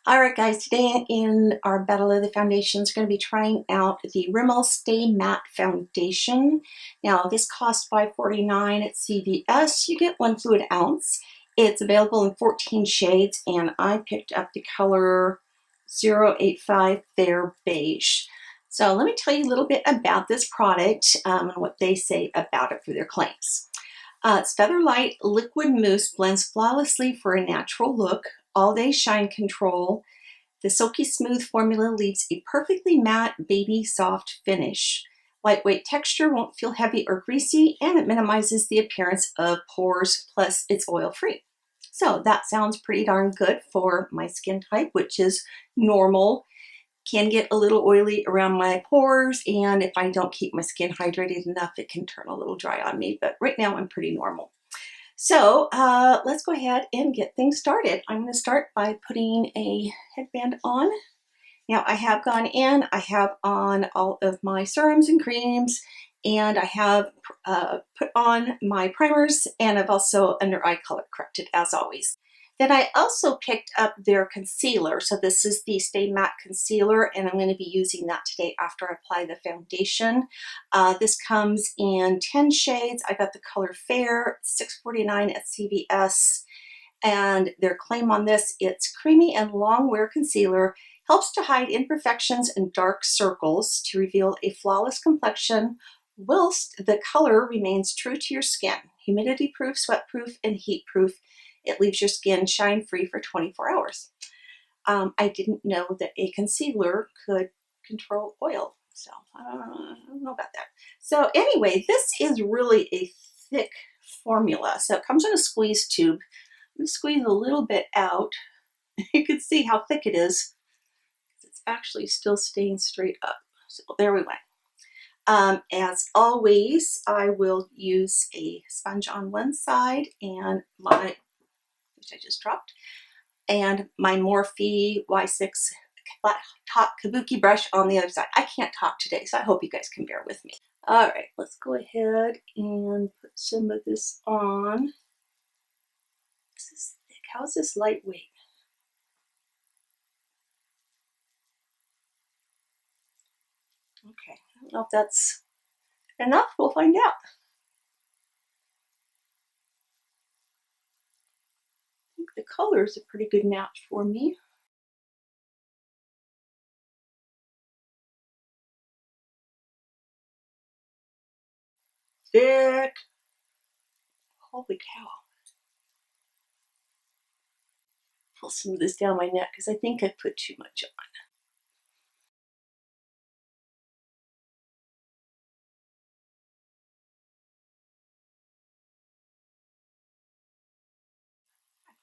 Alright guys, today in our Battle of the Foundations, we're going to be trying out the Rimmel Stay Matte Foundation. Now this costs $5.49 at CVS. You get 1 fluid ounce. It's available in 14 shades and I picked up the color 085 Fair Beige. So let me tell you a little bit about this product and what they say about it for their claims. It's Feather Light Liquid Mousse blends flawlessly for a natural look. All-day shine control. The silky smooth formula leaves a perfectly matte, baby soft finish. Lightweight texture, won't feel heavy or greasy, and it minimizes the appearance of pores, plus it's oil-free. So that sounds pretty darn good for my skin type, which is normal. Can get a little oily around my pores, and if I don't keep my skin hydrated enough, it can turn a little dry on me, but right now I'm pretty normal. So let's go ahead and get things started. I'm going to start by putting a headband on. Now I have gone in, I have on all of my serums and creams, and I have put on my primers, and I've also under eye color corrected as always. Then I also picked up their concealer. So this is the Stay Matte Concealer, and I'm going to be using that today after I apply the foundation. This comes in 10 shades. I got the color Fair, $6.49 at CVS. And their claim on this, it's creamy and long wear concealer, helps to hide imperfections and dark circles to reveal a flawless complexion, whilst the color remains true to your skin. Humidity proof, sweat proof, and heat proof. It leaves your skin shine free for 24 hours. I didn't know that a concealer could control oil, so I don't know about that. So anyway, this is really a thick formula. So it comes in a squeeze tube. I'm going to squeeze a little bit out. You can see how thick it is. It's actually still staying straight up. So there we went. As always, I will use a sponge on one side and which I just dropped, and my Morphe Y6 flat top kabuki brush on the other side. I can't talk today, so I hope you guys can bear with me. All right, let's go ahead and put some of this on. This is thick. How is this lightweight? Okay, I don't know if that's enough. We'll find out. I think the color is a pretty good match for me. Thick. Holy cow. Pull some of this down my neck because I think I put too much on.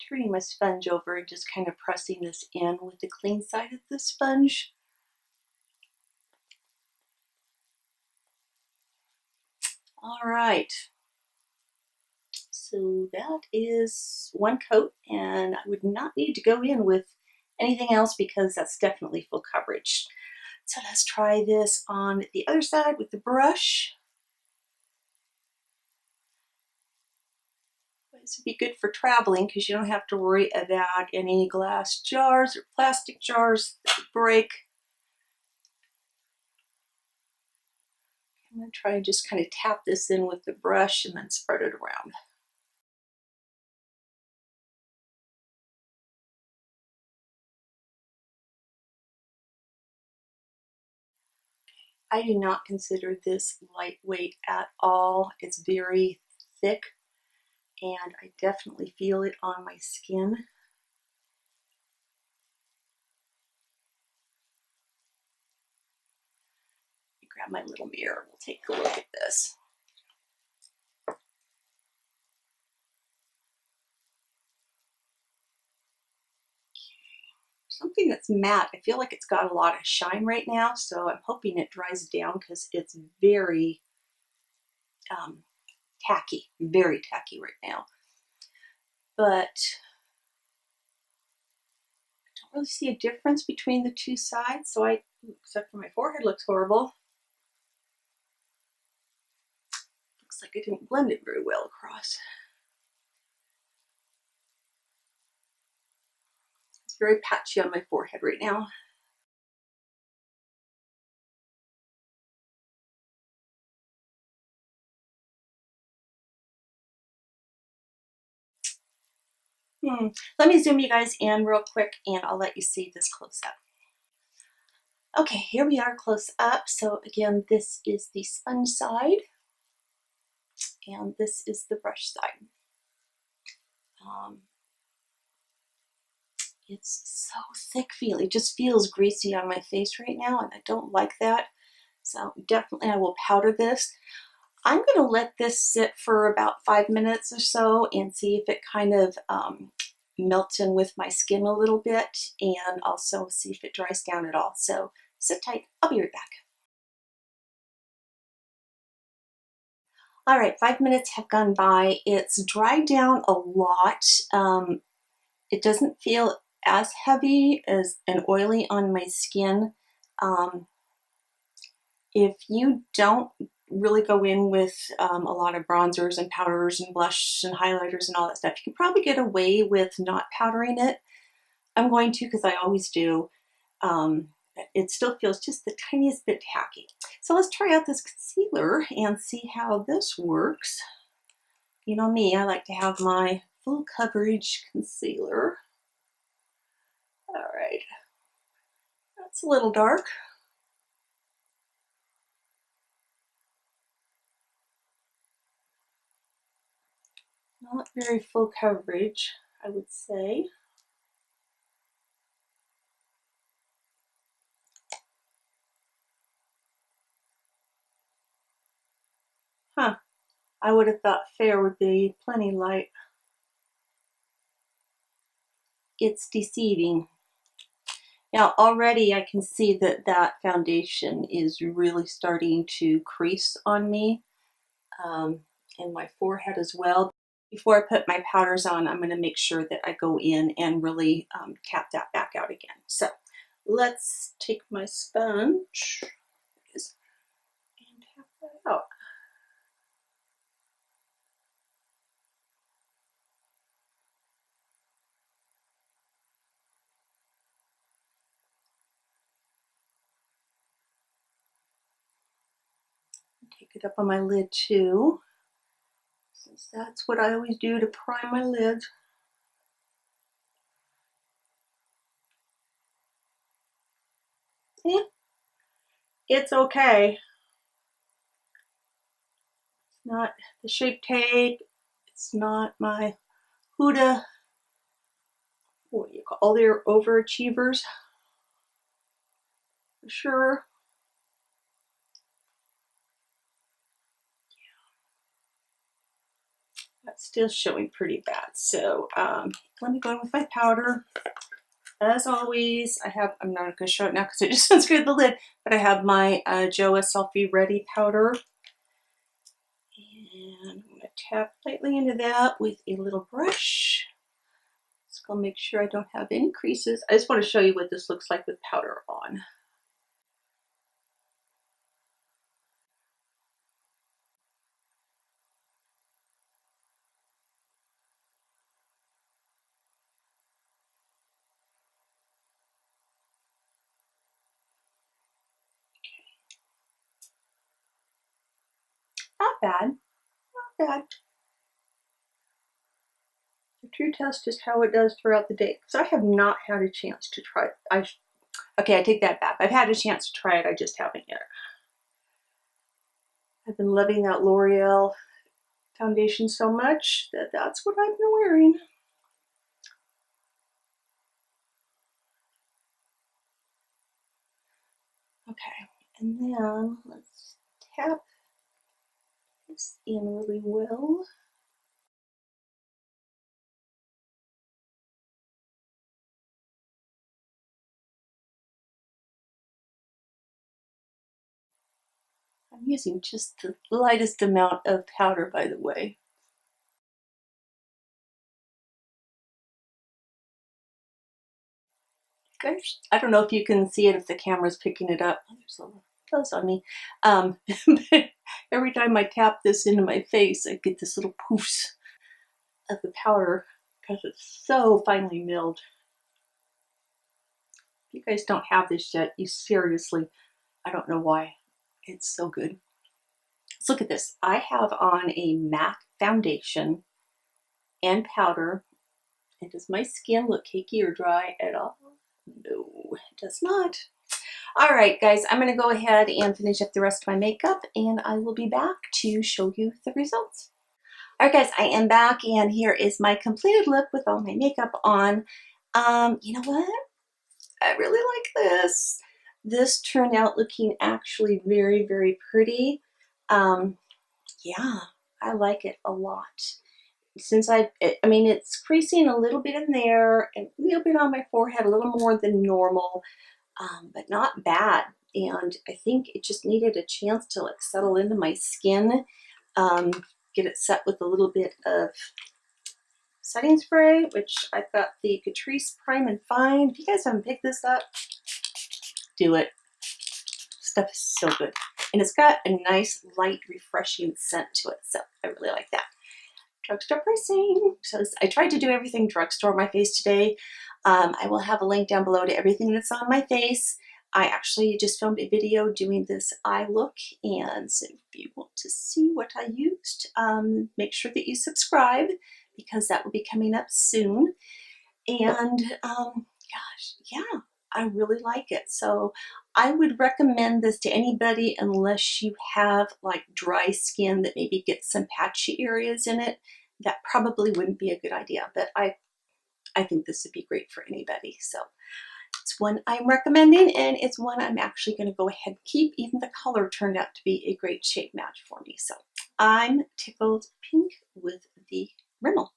Turning my sponge over and just kind of pressing this in with the clean side of the sponge. All right, so that is one coat, and I would not need to go in with anything else because that's definitely full coverage. So let's try this on the other side with the brush. This would be good for traveling because you don't have to worry about any glass jars or plastic jars that would break. I'm going to try and just kind of tap this in with the brush and then spread it around. I do not consider this lightweight at all. It's very thick and I definitely feel it on my skin. Grab my little mirror, we'll take a look at this. Something that's matte, I feel like it's got a lot of shine right now, so I'm hoping it dries down because it's very tacky, very tacky right now. But I don't really see a difference between the two sides, so except for my forehead looks horrible. Looks like I didn't blend it very well across. very patchy on my forehead right now. Let me zoom you guys in real quick and I'll let you see this close up. Okay, here we are close up. So again, this is the sponge side and this is the brush side. It's so thick feeling. It just feels greasy on my face right now and I don't like that. So definitely I will powder this. I'm going to let this sit for about 5 minutes or so and see if it kind of melts in with my skin a little bit and also see if it dries down at all. So sit tight. I'll be right back. All right, 5 minutes have gone by. It's dried down a lot. It doesn't feel as heavy as and oily on my skin. If you don't really go in with a lot of bronzers and powders and blush and highlighters and all that stuff, you can probably get away with not powdering it. I'm going to because I always do. It still feels just the tiniest bit tacky. So let's try out this concealer and see how this works. You know me, I like to have my full coverage concealer. All right, that's a little dark. Not very full coverage, I would say. Huh, I would have thought fair would be plenty light. It's deceiving. Now already I can see that that foundation is really starting to crease on me and my forehead as well. Before I put my powders on, I'm going to make sure that I go in and really tap that back out again. So let's take my sponge and tap that out. Take it up on my lid too, since that's what I always do to prime my lids. Eh, it's okay. It's not the Shape Tape. It's not my Huda. What do you call all their overachievers? For sure. That's still showing pretty bad. So let me go in with my powder. As always, I'm not going to show it now because it just unscrewed the lid, but I have my Joa Selfie Ready powder. And I'm going to tap lightly into that with a little brush. Just going to make sure I don't have any creases. I just want to show you what this looks like with powder on. Not bad. Not bad. The true test is how it does throughout the day. Because I have not had a chance to try it. Okay, I take that back. I've had a chance to try it, I just haven't yet. I've been loving that L'Oreal foundation so much that that's what I've been wearing. Okay, and then let's tap this in really well. I'm using just the lightest amount of powder, by the way. Guys, I don't know if you can see it if the camera's picking it up. Oh, there's a little fuzz on me. But every time I tap this into my face, I get this little poofs of the powder because it's so finely milled. If you guys don't have this yet, you seriously, I don't know why. It's so good. Let's look at this. I have on a matte foundation and powder. And does my skin look cakey or dry at all? No, it does not. All right, guys, I'm going to go ahead and finish up the rest of my makeup, and I will be back to show you the results. All right, guys, I am back, and here is my completed look with all my makeup on. You know what? I really like this. This turned out looking actually very, very pretty. Yeah, I like it a lot. Since I mean, it's creasing a little bit in there and a little bit on my forehead, a little more than normal, but not bad. And I think it just needed a chance to like settle into my skin, get it set with a little bit of setting spray, which I've got the Catrice Prime and Fine. If you guys haven't picked this up, do it. Stuff is so good. And it's got a nice, light, refreshing scent to it. So I really like that. Drugstore pricing. So I tried to do everything drugstore on my face today. I will have a link down below to everything that's on my face. I actually just filmed a video doing this eye look, and so if you want to see what I used, make sure that you subscribe because that will be coming up soon. And gosh, yeah, I really like it. So I would recommend this to anybody unless you have like dry skin that maybe gets some patchy areas in it. That probably wouldn't be a good idea, but I think this would be great for anybody. So it's one I'm recommending, and it's one I'm actually going to go ahead and keep. Even the color turned out to be a great shade match for me. So I'm tickled pink with the Rimmel.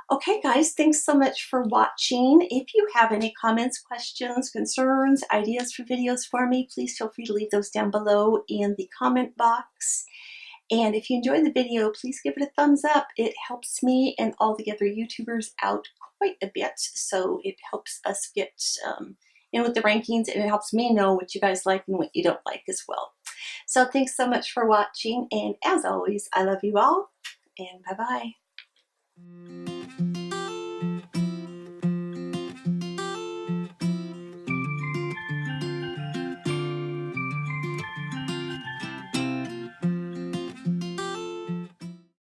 Okay, guys, thanks so much for watching. If you have any comments, questions, concerns, ideas for videos for me, please feel free to leave those down below in the comment box. And if you enjoyed the video, please give it a thumbs up. It helps me and all the other YouTubers out quite a bit. So it helps us get in with the rankings, and it helps me know what you guys like and what you don't like as well. So thanks so much for watching. And as always, I love you all, and bye-bye.